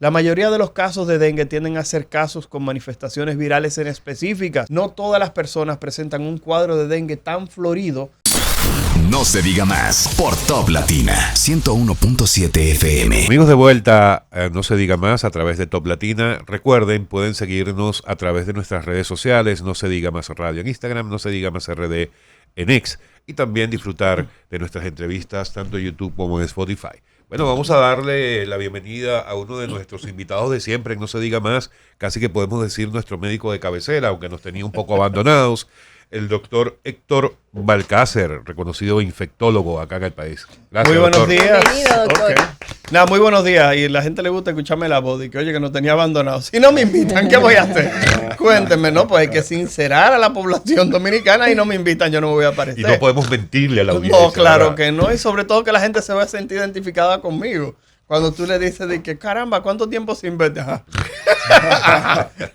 La mayoría de los casos de dengue tienden a ser casos con manifestaciones virales en específicas. No todas las personas presentan un cuadro de dengue tan florido. No se diga más por Top Latina 101.7 FM. Amigos, de vuelta, no se diga más a través de Top Latina. Recuerden, pueden seguirnos a través de nuestras redes sociales. No se diga más radio en Instagram, no se diga más RD en X. Y también disfrutar de nuestras entrevistas tanto en YouTube como en Spotify. Bueno, vamos a darle la bienvenida a uno de nuestros invitados de siempre en No se diga más. Casi que podemos decir nuestro médico de cabecera, aunque nos tenía un poco abandonados. El doctor Héctor Balcácer, reconocido infectólogo acá en el país. Gracias, muy buenos días. Bienvenido, doctor. Okay. Muy buenos días. Y a la gente le gusta escucharme la voz y que, oye, que nos tenía abandonado. Si no me invitan, ¿qué voy a hacer? Cuéntenme, ¿no? Pues hay que sincerar a la población dominicana y no me invitan, yo no me voy a aparecer. Y no podemos mentirle a la audiencia. No, claro que no. Y sobre todo que la gente se va a sentir identificada conmigo. Cuando tú le dices de que, caramba, ¿cuánto tiempo sin verte?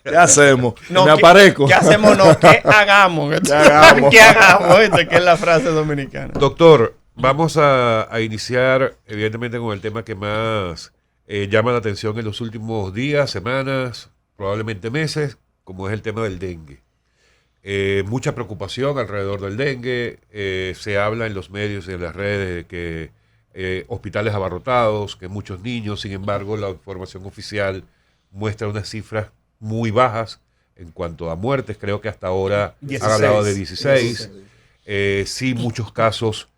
¿Qué hacemos? No, me aparezco. ¿Qué hacemos? No, ¿qué hagamos? ¿Qué hagamos? ¿Qué hagamos? Que es la frase dominicana. Doctor, vamos a iniciar evidentemente con el tema que más llama la atención en los últimos días, semanas, probablemente meses, como es el tema del dengue. Mucha preocupación alrededor del dengue. Se habla en los medios y en las redes de que hospitales abarrotados, que muchos niños. Sin embargo, la información oficial muestra unas cifras muy bajas en cuanto a muertes. Creo que hasta ahora 16. Han hablado de 16. Sí, muchos casos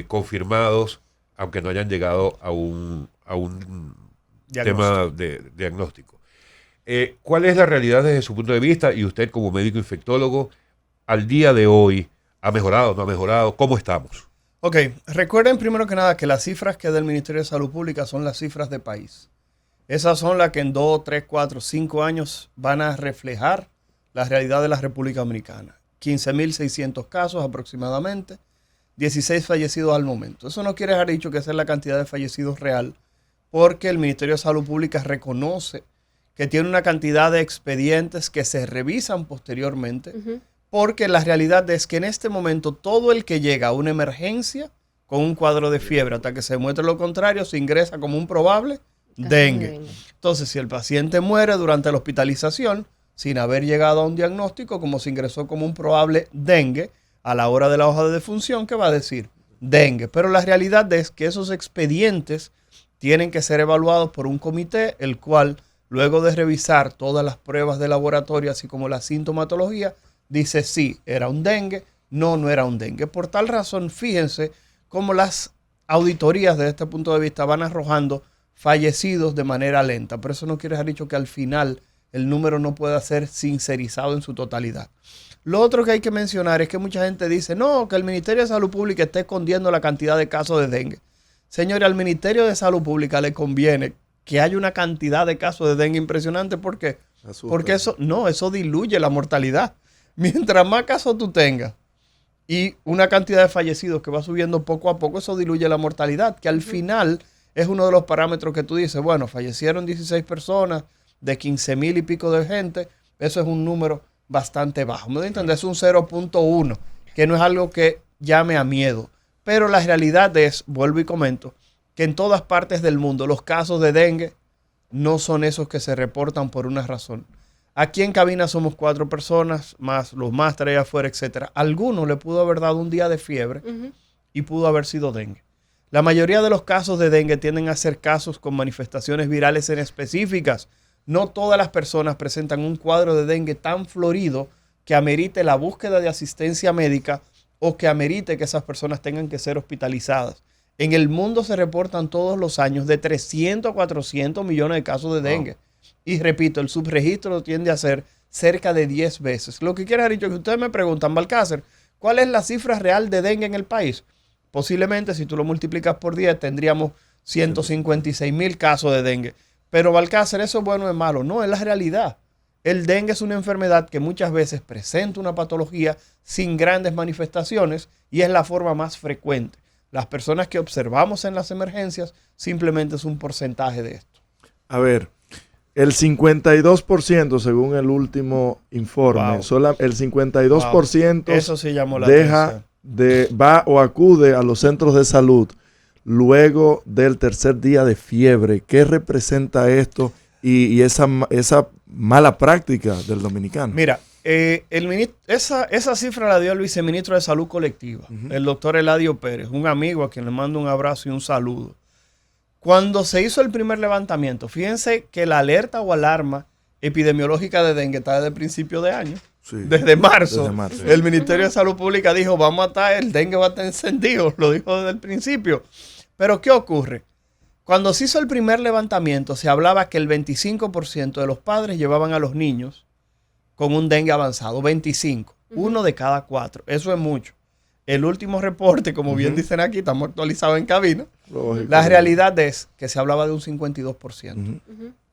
confirmados, aunque no hayan llegado a un tema de diagnóstico. ¿Cuál es la realidad desde su punto de vista? Y usted, como médico infectólogo, al día de hoy, ¿ha mejorado, no ha mejorado? ¿Cómo estamos? Ok, recuerden primero que nada que las cifras que da el Ministerio de Salud Pública son las cifras de país. Esas son las que en 2, 3, 4, 5 años van a reflejar la realidad de la República Dominicana. 15.600 casos aproximadamente, 16 fallecidos al momento. Eso no quiere dejar dicho que esa es la cantidad de fallecidos real, porque el Ministerio de Salud Pública reconoce que tiene una cantidad de expedientes que se revisan posteriormente, porque la realidad es que en este momento todo el que llega a una emergencia con un cuadro de fiebre hasta que se demuestre lo contrario se ingresa como un probable dengue. Entonces, si el paciente muere durante la hospitalización sin haber llegado a un diagnóstico, como se ingresó como un probable dengue, a la hora de la hoja de defunción, ¿qué va a decir? Dengue. Pero la realidad es que esos expedientes tienen que ser evaluados por un comité, el cual, luego de revisar todas las pruebas de laboratorio, así como la sintomatología, dice sí, era un dengue, no era un dengue. Por tal razón, fíjense cómo las auditorías desde este punto de vista van arrojando fallecidos de manera lenta. Pero eso no quiere decir dicho que al final el número no pueda ser sincerizado en su totalidad. Lo otro que hay que mencionar es que mucha gente dice, no, que el Ministerio de Salud Pública está escondiendo la cantidad de casos de dengue. Señores, al Ministerio de Salud Pública le conviene que haya una cantidad de casos de dengue impresionante. ¿Por qué? Porque eso diluye la mortalidad. Mientras más casos tú tengas y una cantidad de fallecidos que va subiendo poco a poco, eso diluye la mortalidad, que al final es uno de los parámetros que tú dices, bueno, fallecieron 16 personas de 15,000 y pico de gente, eso es un número bastante bajo. ¿Me entiendes? Es un 0.1, que no es algo que llame a miedo. Pero la realidad es, vuelvo y comento, que en todas partes del mundo los casos de dengue no son esos que se reportan por una razón. Aquí en cabina somos 4 personas, más los másteres allá afuera, etcétera. Alguno le pudo haber dado un día de fiebre y pudo haber sido dengue. La mayoría de los casos de dengue tienden a ser casos con manifestaciones virales en específicas. No todas las personas presentan un cuadro de dengue tan florido que amerite la búsqueda de asistencia médica o que amerite que esas personas tengan que ser hospitalizadas. En el mundo se reportan todos los años de 300 a 400 millones de casos de dengue. Wow. Y repito, el subregistro tiende a ser cerca de 10 veces. Lo que quiere decir que ustedes me preguntan, Balcácer, ¿cuál es la cifra real de dengue en el país? Posiblemente, si tú lo multiplicas por 10, tendríamos 156,000 casos de dengue. Pero Balcácer, ¿eso es bueno o es malo? No, es la realidad. El dengue es una enfermedad que muchas veces presenta una patología sin grandes manifestaciones y es la forma más frecuente. Las personas que observamos en las emergencias simplemente es un porcentaje de esto. A ver, el 52% según el último informe, el 52% Eso sí llamó la va o acude a los centros de salud. luego del tercer día de fiebre. ¿Qué representa esto y esa mala práctica del dominicano? Mira, esa cifra la dio el viceministro de Salud Colectiva, el doctor Eladio Pérez, un amigo a quien le mando un abrazo y un saludo. Cuando se hizo el primer levantamiento, fíjense que la alerta o alarma epidemiológica de dengue está desde el principio de año. Sí, desde marzo. El Ministerio de Salud Pública dijo, vamos a estar, el dengue va a estar encendido, lo dijo desde el principio. Pero ¿qué ocurre? Cuando se hizo el primer levantamiento, se hablaba que el 25% de los padres llevaban a los niños con un dengue avanzado, 25, uno de cada 4. Eso es mucho. El último reporte, como bien dicen aquí, estamos actualizados en cabina, la realidad es que se hablaba de un 52%.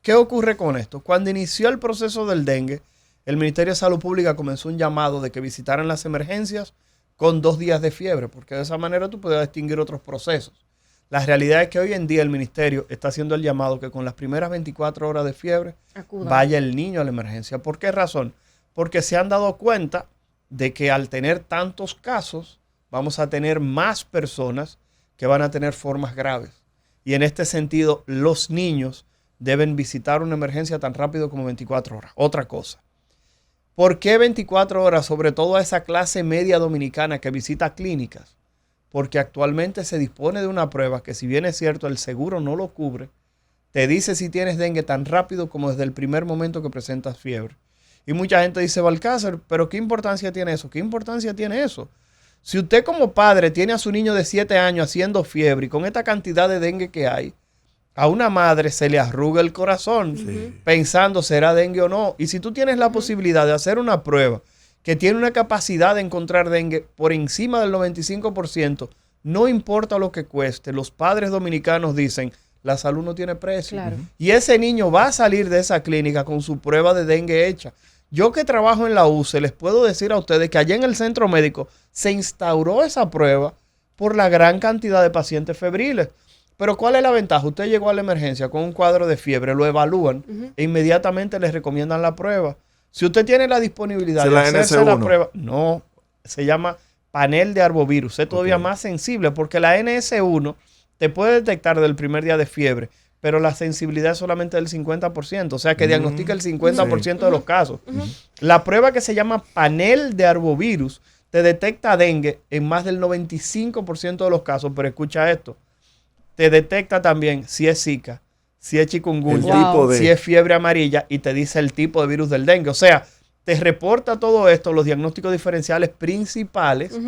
¿Qué ocurre con esto? Cuando inició el proceso del dengue, el Ministerio de Salud Pública comenzó un llamado de que visitaran las emergencias con 2 días de fiebre, porque de esa manera tú podías distinguir otros procesos. La realidad es que hoy en día el Ministerio está haciendo el llamado que con las primeras 24 horas de fiebre vaya el niño a la emergencia. ¿Por qué razón? Porque se han dado cuenta de que al tener tantos casos, vamos a tener más personas que van a tener formas graves. Y en este sentido, los niños deben visitar una emergencia tan rápido como 24 horas. Otra cosa. ¿Por qué 24 horas? Sobre todo a esa clase media dominicana que visita clínicas. Porque actualmente se dispone de una prueba que, si bien es cierto, el seguro no lo cubre, te dice si tienes dengue tan rápido como desde el primer momento que presentas fiebre. Y mucha gente dice, Balcázar, pero ¿qué importancia tiene eso? ¿Qué importancia tiene eso? Si usted como padre tiene a su niño de 7 años haciendo fiebre y con esta cantidad de dengue que hay, a una madre se le arruga el corazón pensando será dengue o no. Y si tú tienes la posibilidad de hacer una prueba que tiene una capacidad de encontrar dengue por encima del 95%, no importa lo que cueste, los padres dominicanos dicen, la salud no tiene precio. Claro. Y ese niño va a salir de esa clínica con su prueba de dengue hecha. Yo que trabajo en la UCE, les puedo decir a ustedes que allá en el centro médico se instauró esa prueba por la gran cantidad de pacientes febriles. Pero ¿cuál es la ventaja? Usted llegó a la emergencia con un cuadro de fiebre, lo evalúan e inmediatamente les recomiendan la prueba. Si usted tiene la disponibilidad de hacerse la prueba, no, se llama panel de arbovirus. Es todavía más sensible porque la NS1 te puede detectar del primer día de fiebre, pero la sensibilidad es solamente del 50%, o sea que diagnostica el 50% de los casos. La prueba que se llama panel de arbovirus te detecta dengue en más del 95% de los casos, pero escucha esto, te detecta también si es Zika, si es chikungunya, si es fiebre amarilla y te dice el tipo de virus del dengue. O sea, te reporta todo esto, los diagnósticos diferenciales principales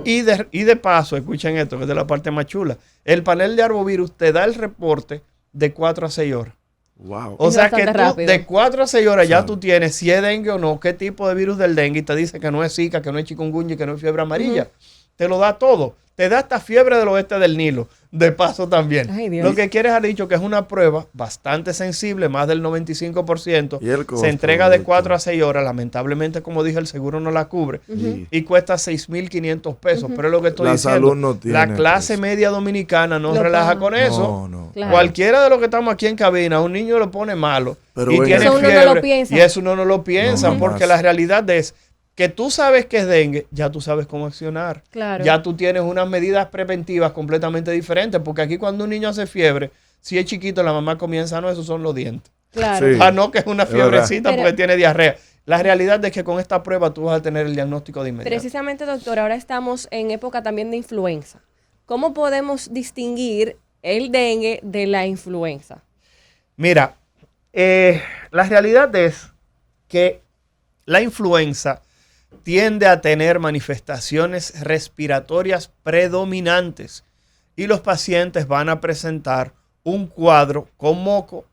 y de paso, escuchen esto, que es de la parte más chula, el panel de arbovirus te da el reporte de 4 a 6 horas. Wow. O sea que tú, de 4 a 6 horas ya tú tienes si es dengue o no, qué tipo de virus del dengue y te dice que no es Zika, que no es chikungunya, que no es fiebre amarilla. Te lo da todo. Te da hasta fiebre del oeste del Nilo, de paso también. Ay, Dios. Lo que quieres ha dicho que es una prueba bastante sensible, más del 95%. ¿Y el costo? Se entrega de 4 a 6 horas. Lamentablemente, como dije, el seguro no la cubre. Y cuesta 6.500 pesos. Pero es lo que estoy diciendo. Salud no tiene la clase media dominicana no relaja con eso. No. Claro. Cualquiera de los que estamos aquí en cabina, un niño lo pone malo. Pero y tiene fiebre. No lo piensa. Y eso uno no lo piensa porque la realidad es que tú sabes que es dengue, ya tú sabes cómo accionar. Claro. Ya tú tienes unas medidas preventivas completamente diferentes, porque aquí cuando un niño hace fiebre, si es chiquito, la mamá comienza, no, esos son los dientes. Claro. Sí. No, que es una fiebrecita porque tiene diarrea. La realidad es que con esta prueba tú vas a tener el diagnóstico de inmediato. Precisamente, doctor, ahora estamos en época también de influenza. ¿Cómo podemos distinguir el dengue de la influenza? Mira, la realidad es que la influenza tiende a tener manifestaciones respiratorias predominantes y los pacientes van a presentar un cuadro con moco,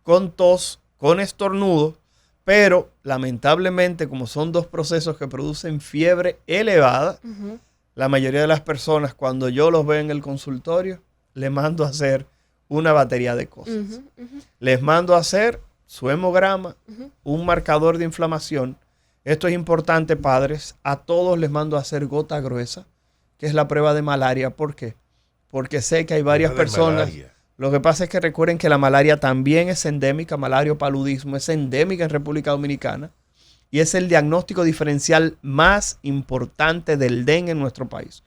con tos, con estornudo, pero lamentablemente como son dos procesos que producen fiebre elevada, la mayoría de las personas cuando yo los veo en el consultorio, les mando a hacer una batería de cosas. Les mando a hacer su hemograma, un marcador de inflamación. Esto es importante, padres. A todos les mando a hacer gota gruesa, que es la prueba de malaria. ¿Por qué? Porque sé que hay varias personas. Lo que pasa es que recuerden que la malaria también es endémica, malario-paludismo, es endémica en República Dominicana y es el diagnóstico diferencial más importante del dengue en nuestro país.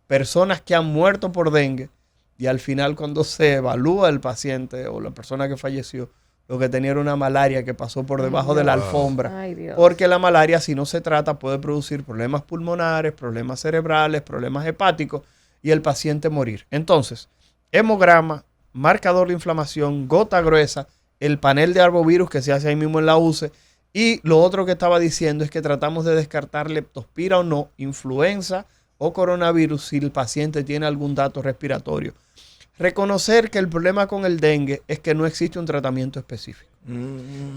Personas que han muerto por dengue Y al final, cuando se evalúa el paciente o la persona que falleció, lo que tenía era una malaria que pasó por debajo de la alfombra. Ay, Dios. Porque la malaria, si no se trata, puede producir problemas pulmonares, problemas cerebrales, problemas hepáticos y el paciente morir. Entonces, hemograma, marcador de inflamación, gota gruesa, el panel de arbovirus que se hace ahí mismo en la UCE. Y lo otro que estaba diciendo es que tratamos de descartar leptospira o no, influenza o coronavirus si el paciente tiene algún dato respiratorio. Reconocer que el problema con el dengue es que no existe un tratamiento específico.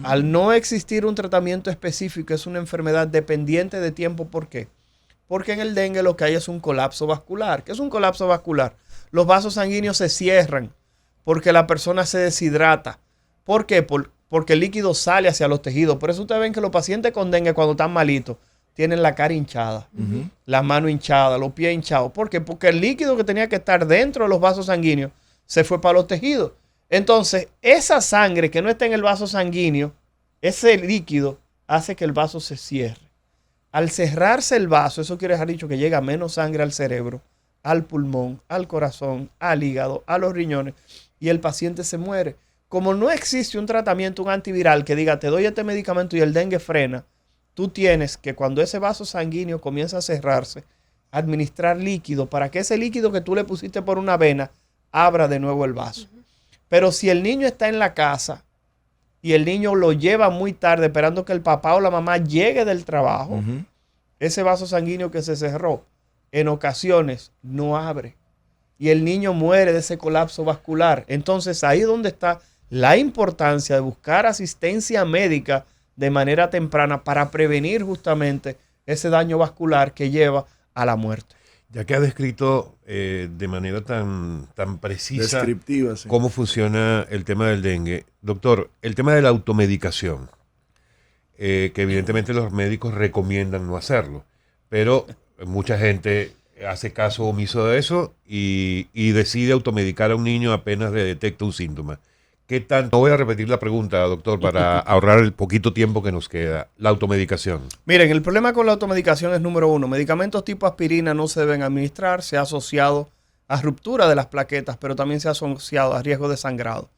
Al no existir un tratamiento específico, es una enfermedad dependiente de tiempo. ¿Por qué? Porque en el dengue lo que hay es un colapso vascular. ¿Qué es un colapso vascular? Los vasos sanguíneos se cierran porque la persona se deshidrata. ¿Por qué? Porque el líquido sale hacia los tejidos. Por eso ustedes ven que los pacientes con dengue, cuando están malitos, tienen la cara hinchada, la mano hinchada, los pies hinchados. ¿Por qué? Porque el líquido que tenía que estar dentro de los vasos sanguíneos se fue para los tejidos. Entonces, esa sangre que no está en el vaso sanguíneo, ese líquido hace que el vaso se cierre. Al cerrarse el vaso, eso quiere dejar dicho que llega menos sangre al cerebro, al pulmón, al corazón, al hígado, a los riñones, y el paciente se muere. Como no existe un tratamiento, un antiviral que diga, te doy este medicamento y el dengue frena, tú tienes que cuando ese vaso sanguíneo comienza a cerrarse, administrar líquido para que ese líquido que tú le pusiste por una vena abra de nuevo el vaso. Pero si el niño está en la casa y el niño lo lleva muy tarde esperando que el papá o la mamá llegue del trabajo, ese vaso sanguíneo que se cerró en ocasiones no abre y el niño muere de ese colapso vascular. Entonces ahí es donde está la importancia de buscar asistencia médica de manera temprana para prevenir justamente ese daño vascular que lleva a la muerte. Ya que ha descrito de manera tan precisa Descriptiva, sí, cómo funciona el tema del dengue, doctor, el tema de la automedicación, que evidentemente los médicos recomiendan no hacerlo, pero mucha gente hace caso omiso de eso y decide automedicar a un niño apenas le detecta un síntoma. ¿Qué tal? No voy a repetir la pregunta, doctor, para ahorrar el poquito tiempo que nos queda. La automedicación. Miren, el problema con la automedicación es número uno. Medicamentos tipo aspirina no se deben administrar. Se ha asociado a ruptura de las plaquetas, pero también se ha asociado a riesgo de sangrado.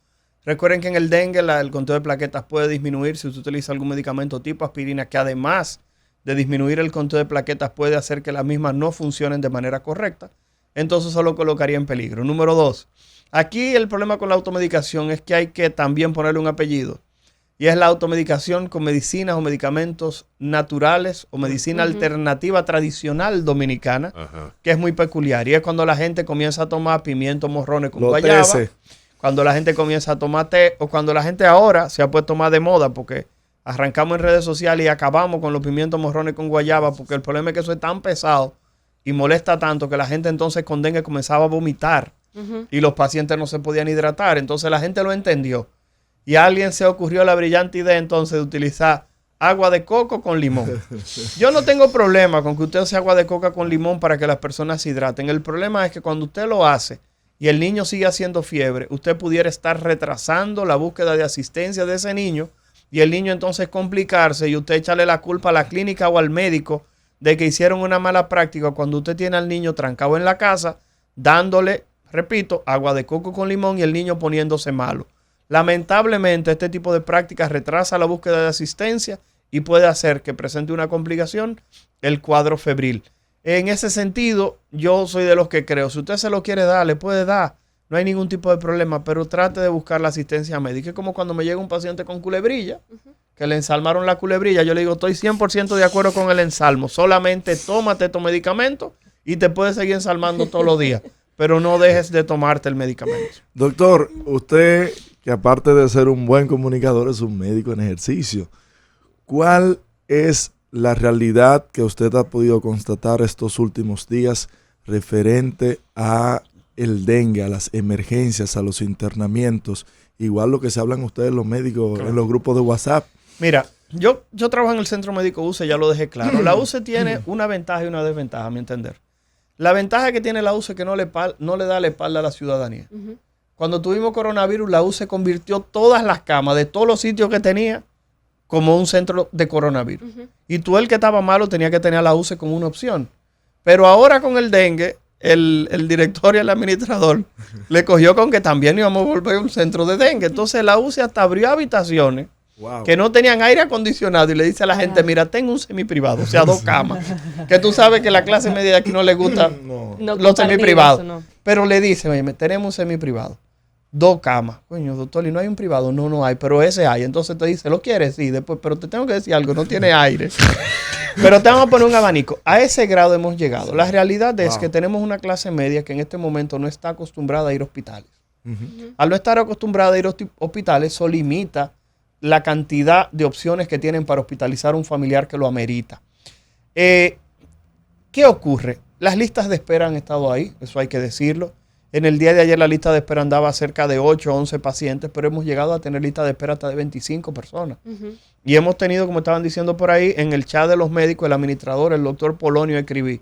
Recuerden que en el dengue el conteo de plaquetas puede disminuir si usted utiliza algún medicamento tipo aspirina, que además de disminuir el conteo de plaquetas puede hacer que las mismas no funcionen de manera correcta. Entonces eso lo colocaría en peligro. Número dos. Aquí el problema con la automedicación es que hay que también ponerle un apellido. Y es la automedicación con medicinas o medicamentos naturales o medicina alternativa tradicional dominicana, que es muy peculiar. Y es cuando la gente comienza a tomar pimiento morrones con guayaba, cuando la gente comienza a tomar té, o cuando la gente ahora se ha puesto más de moda porque arrancamos en redes sociales y acabamos con los pimientos morrones con guayaba, porque el problema es que eso es tan pesado y molesta tanto que la gente entonces con dengue comenzaba a vomitar. Y los pacientes no se podían hidratar. Entonces la gente lo entendió. Y a alguien se ocurrió la brillante idea entonces de utilizar agua de coco con limón. Yo no tengo problema con que usted use agua de coco con limón para que las personas se hidraten. El problema es que cuando usted lo hace y el niño sigue haciendo fiebre, usted pudiera estar retrasando la búsqueda de asistencia de ese niño y el niño entonces complicarse y usted echarle la culpa a la clínica o al médico de que hicieron una mala práctica cuando usted tiene al niño trancado en la casa dándole, repito, agua de coco con limón y el niño poniéndose malo. Lamentablemente, este tipo de prácticas retrasa la búsqueda de asistencia y puede hacer que presente una complicación, el cuadro febril. En ese sentido, yo soy de los que creo, si usted se lo quiere dar, le puede dar, no hay ningún tipo de problema, pero trate de buscar la asistencia médica. Es como cuando me llega un paciente con culebrilla, que le ensalmaron la culebrilla, yo le digo, estoy 100% de acuerdo con el ensalmo, solamente tómate tu medicamento y te puedes seguir ensalmando todos los días. Pero no dejes de tomarte el medicamento. Doctor, usted, que aparte de ser un buen comunicador, es un médico en ejercicio. ¿Cuál es la realidad que usted ha podido constatar estos últimos días referente a el dengue, a las emergencias, a los internamientos? Igual lo que se hablan ustedes los médicos en los grupos de WhatsApp. Mira, yo trabajo en el Centro Médico UCE, ya lo dejé claro. La UCE tiene una ventaja y una desventaja, a mi entender. La ventaja que tiene la UCE es que no le da la espalda a la ciudadanía. Cuando tuvimos coronavirus, la UCE convirtió todas las camas de todos los sitios que tenía como un centro de coronavirus. Y tú, el que estaba malo, tenía que tener a la UCE como una opción. Pero ahora con el dengue, el director y el administrador le cogió con que también íbamos a volver un centro de dengue. Entonces la UCI hasta abrió habitaciones que no tenían aire acondicionado y le dice a la gente, mira, tengo un semiprivado, o sea, 2 camas. Que tú sabes que la clase media de aquí no le gusta los semiprivados. No. Pero le dice, oye, tenemos un semiprivado, 2 camas. Coño, doctor, ¿y no hay un privado? No hay, pero ese hay. Entonces te dice, ¿lo quieres? Sí, después, pero te tengo que decir algo, no tiene aire. Pero te vamos a poner un abanico. A ese grado hemos llegado. La realidad es que tenemos una clase media que en este momento no está acostumbrada a ir a hospitales. Al no estar acostumbrada a ir a hospitales, eso limita la cantidad de opciones que tienen para hospitalizar a un familiar que lo amerita. ¿Qué ocurre? Las listas de espera han estado ahí, eso hay que decirlo. En el día de ayer la lista de espera andaba cerca de 8 o 11 pacientes, pero hemos llegado a tener lista de espera hasta de 25 personas. Y hemos tenido, como estaban diciendo por ahí, en el chat de los médicos, el administrador, el doctor Polonio, escribí,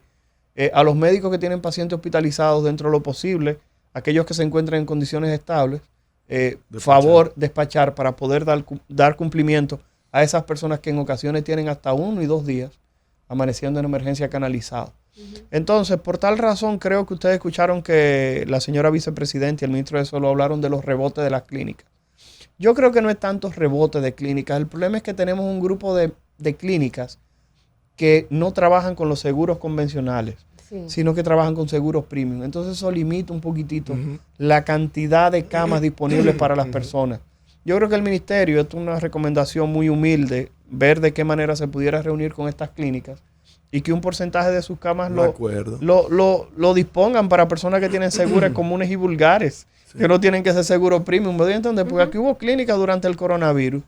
a los médicos que tienen pacientes hospitalizados dentro de lo posible, aquellos que se encuentran en condiciones estables, favor despachar para poder dar cumplimiento a esas personas que en ocasiones tienen hasta 1 y 2 días amaneciendo en emergencia canalizado. Entonces, por tal razón, creo que ustedes escucharon que la señora vicepresidenta y el ministro de Salud hablaron de los rebotes de las clínicas. Yo creo que no es tanto rebote de clínicas. El problema es que tenemos un grupo de clínicas que no trabajan con los seguros convencionales, sino que trabajan con seguros premium. Entonces eso limita un poquitito la cantidad de camas disponibles para las personas. Yo creo que el ministerio, esto es una recomendación muy humilde, ver de qué manera se pudiera reunir con estas clínicas y que un porcentaje de sus camas lo dispongan para personas que tienen seguros comunes y vulgares, que no tienen que ser seguros premium. ¿Me doy a entender? Porque aquí hubo clínicas durante el coronavirus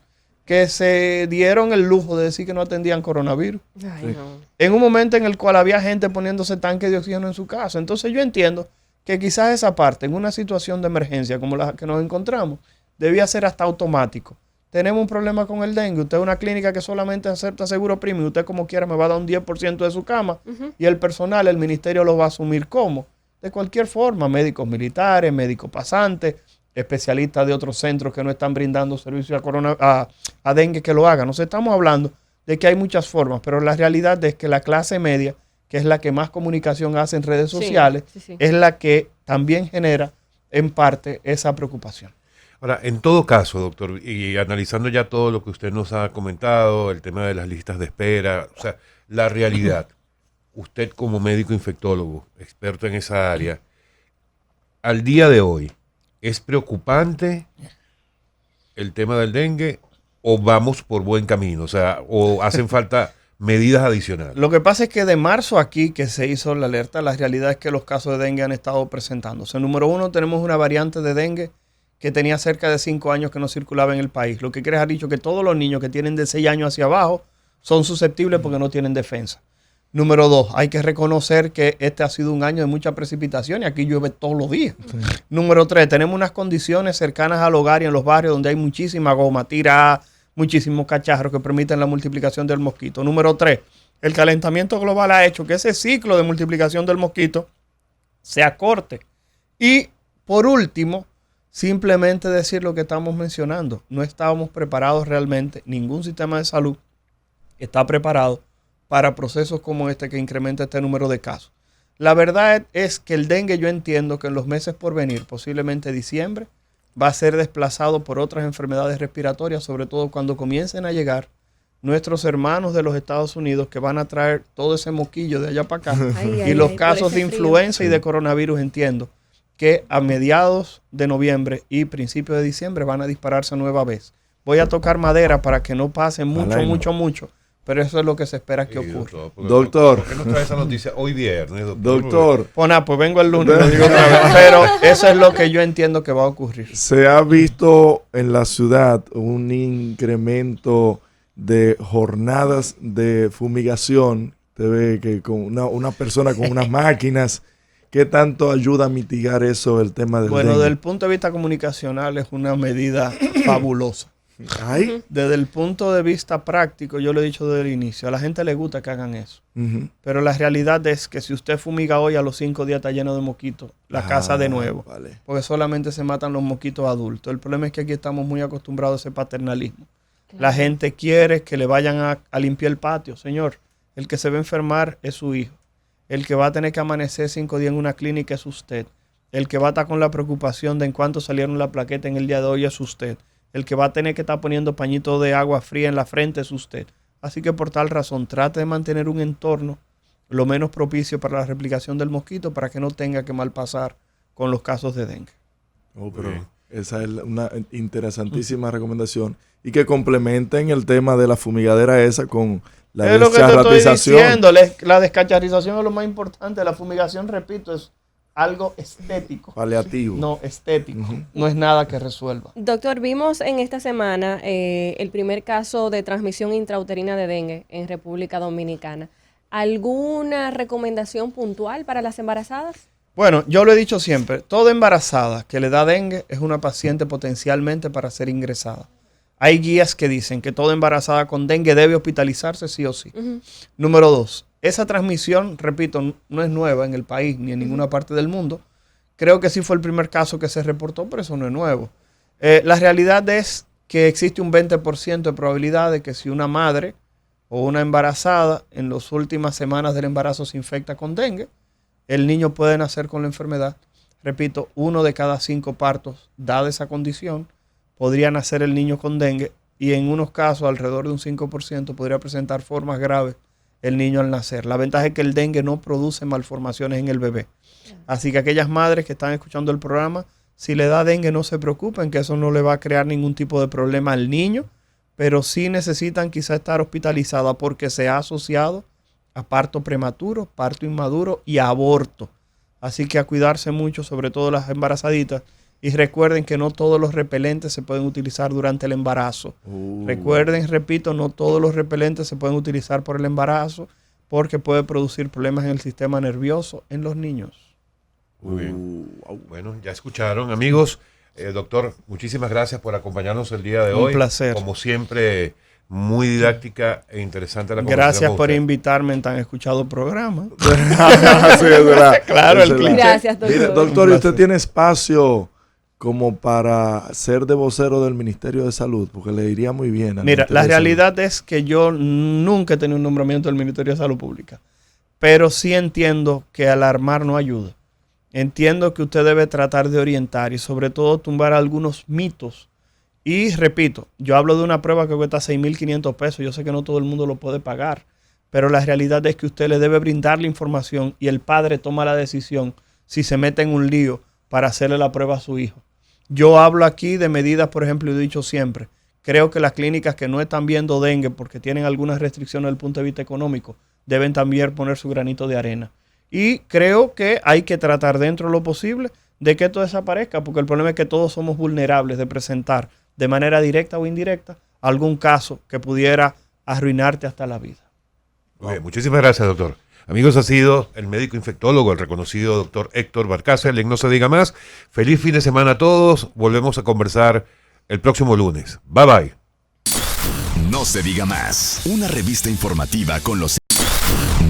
que se dieron el lujo de decir que no atendían coronavirus. Ay, no. En un momento en el cual había gente poniéndose tanques de oxígeno en su casa. Entonces yo entiendo que quizás esa parte, en una situación de emergencia como la que nos encontramos, debía ser hasta automático. Tenemos un problema con el dengue. Usted es una clínica que solamente acepta seguro premium. Usted como quiera me va a dar un 10% de su cama y el personal, el ministerio lo va a asumir como. De cualquier forma, médicos militares, médicos pasantes, especialistas de otros centros que no están brindando servicio a dengue que lo hagan. Nos estamos hablando de que hay muchas formas, pero la realidad es que la clase media, que es la que más comunicación hace en redes sociales, es la que también genera en parte esa preocupación. Ahora, en todo caso, doctor, y analizando ya todo lo que usted nos ha comentado, el tema de las listas de espera, o sea, la realidad, usted como médico infectólogo, experto en esa área, al día de hoy, ¿es preocupante el tema del dengue o vamos por buen camino? O sea, ¿o hacen falta medidas adicionales? Lo que pasa es que de marzo aquí que se hizo la alerta, la realidad es que los casos de dengue han estado presentándose. Número 1, tenemos una variante de dengue que tenía cerca de 5 años que no circulaba en el país. Lo que quiere dejar dicho que todos los niños que tienen de 6 años hacia abajo son susceptibles porque no tienen defensa. Número 2, hay que reconocer que este ha sido un año de mucha precipitación y aquí llueve todos los días. Número 3, tenemos unas condiciones cercanas al hogar y en los barrios donde hay muchísima goma tirada, muchísimos cacharros que permiten la multiplicación del mosquito. Número 3, el calentamiento global ha hecho que ese ciclo de multiplicación del mosquito se acorte. Y por último, simplemente decir lo que estamos mencionando. No estábamos preparados realmente, ningún sistema de salud está preparado para procesos como este que incrementa este número de casos. La verdad es que el dengue, yo entiendo que en los meses por venir, posiblemente diciembre, va a ser desplazado por otras enfermedades respiratorias, sobre todo cuando comiencen a llegar nuestros hermanos de los Estados Unidos que van a traer todo ese moquillo de allá para acá. Y los casos de influenza y de coronavirus, entiendo que a mediados de noviembre y principios de diciembre van a dispararse nueva vez. Voy a tocar madera para que no pase mucho. Pero eso es lo que se espera que ocurra. Doctor. ¿Por qué nos trae esa noticia hoy viernes, doctor? Pues vengo el lunes, lo digo otra vez. Pero eso es lo que yo entiendo que va a ocurrir. Se ha visto en la ciudad un incremento de jornadas de fumigación. Te ve que con una persona con unas máquinas. ¿Qué tanto ayuda a mitigar eso, el tema del dengue? Bueno, desde el punto de vista comunicacional es una medida fabulosa. ¿Ay? Desde el punto de vista práctico, yo lo he dicho desde el inicio, a la gente le gusta que hagan eso. Pero la realidad es que si usted fumiga hoy, a los 5 días está lleno de mosquitos, la casa de nuevo. Vale. Porque solamente se matan los mosquitos adultos. El problema es que aquí estamos muy acostumbrados a ese paternalismo. Claro. La gente quiere que le vayan a limpiar el patio. Señor, el que se va a enfermar es su hijo. El que va a tener que amanecer 5 días en una clínica es usted. El que va a estar con la preocupación de en cuánto salieron la plaqueta en el día de hoy es usted. El que va a tener que estar poniendo pañitos de agua fría en la frente es usted. Así que por tal razón, trate de mantener un entorno lo menos propicio para la replicación del mosquito para que no tenga que malpasar con los casos de dengue. Oh, pero esa es una interesantísima recomendación. Y que complementen el tema de la fumigadera esa con la es lo que te estoy descharratización. diciendo. La descacharrización es lo más importante. La fumigación, repito, es algo estético. Paliativo. No, estético. No es nada que resuelva. Doctor, vimos en esta semana el primer caso de transmisión intrauterina de dengue en República Dominicana. ¿Alguna recomendación puntual para las embarazadas? Bueno, yo lo he dicho siempre, toda embarazada que le da dengue es una paciente potencialmente para ser ingresada. Hay guías que dicen que toda embarazada con dengue debe hospitalizarse sí o sí. Número 2, esa transmisión, repito, no es nueva en el país ni en ninguna parte del mundo. Creo que sí fue el primer caso que se reportó, pero eso no es nuevo. La realidad es que existe un 20% de probabilidad de que si una madre o una embarazada en las últimas semanas del embarazo se infecta con dengue, el niño puede nacer con la enfermedad. Repito, 1 de cada 5 partos, dada esa condición, podría nacer el niño con dengue y en unos casos, alrededor de un 5%, podría presentar formas graves el niño al nacer. La ventaja es que el dengue no produce malformaciones en el bebé. Así que aquellas madres que están escuchando el programa, si le da dengue, no se preocupen, que eso no le va a crear ningún tipo de problema al niño, pero sí necesitan quizá estar hospitalizada porque se ha asociado a parto prematuro, parto inmaduro y a aborto. Así que a cuidarse mucho, sobre todo las embarazaditas. Y recuerden que no todos los repelentes se pueden utilizar durante el embarazo. Recuerden, repito, no todos los repelentes se pueden utilizar por el embarazo porque puede producir problemas en el sistema nervioso en los niños. Muy bien. Bueno, ya escucharon, amigos. Doctor, muchísimas gracias por acompañarnos el día de hoy. Un placer. Como siempre, muy didáctica e interesante la conversación. Gracias con por usted. invitarme en tan escuchado programa. Sí, es verdad. Claro, Es el verdad. cliché. Gracias, doctor. Mire, doctor, ¿y usted tiene espacio como para ser de vocero del Ministerio de Salud? Porque le iría muy bien. al Mira, Ministerio la de realidad es que yo nunca he tenido un nombramiento del Ministerio de Salud Pública, pero sí entiendo que alarmar no ayuda. Entiendo que usted debe tratar de orientar y sobre todo tumbar algunos mitos. Y repito, yo hablo de una prueba que cuesta 6.500 pesos. Yo sé que no todo el mundo lo puede pagar, pero la realidad es que usted le debe brindar la información y el padre toma la decisión si se mete en un lío para hacerle la prueba a su hijo. Yo hablo aquí de medidas, por ejemplo, y he dicho siempre, creo que las clínicas que no están viendo dengue porque tienen algunas restricciones desde el punto de vista económico, deben también poner su granito de arena. Y creo que hay que tratar dentro de lo posible de que esto desaparezca, porque el problema es que todos somos vulnerables de presentar de manera directa o indirecta algún caso que pudiera arruinarte hasta la vida. Muy bien, muchísimas gracias, doctor. Amigos, ha sido el médico infectólogo, el reconocido doctor Héctor Barcácer. No se diga más. Feliz fin de semana a todos. Volvemos a conversar el próximo lunes. Bye bye. No se diga más. Una revista informativa con los...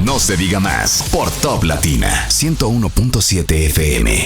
No se diga más por Top Latina 101.7 FM.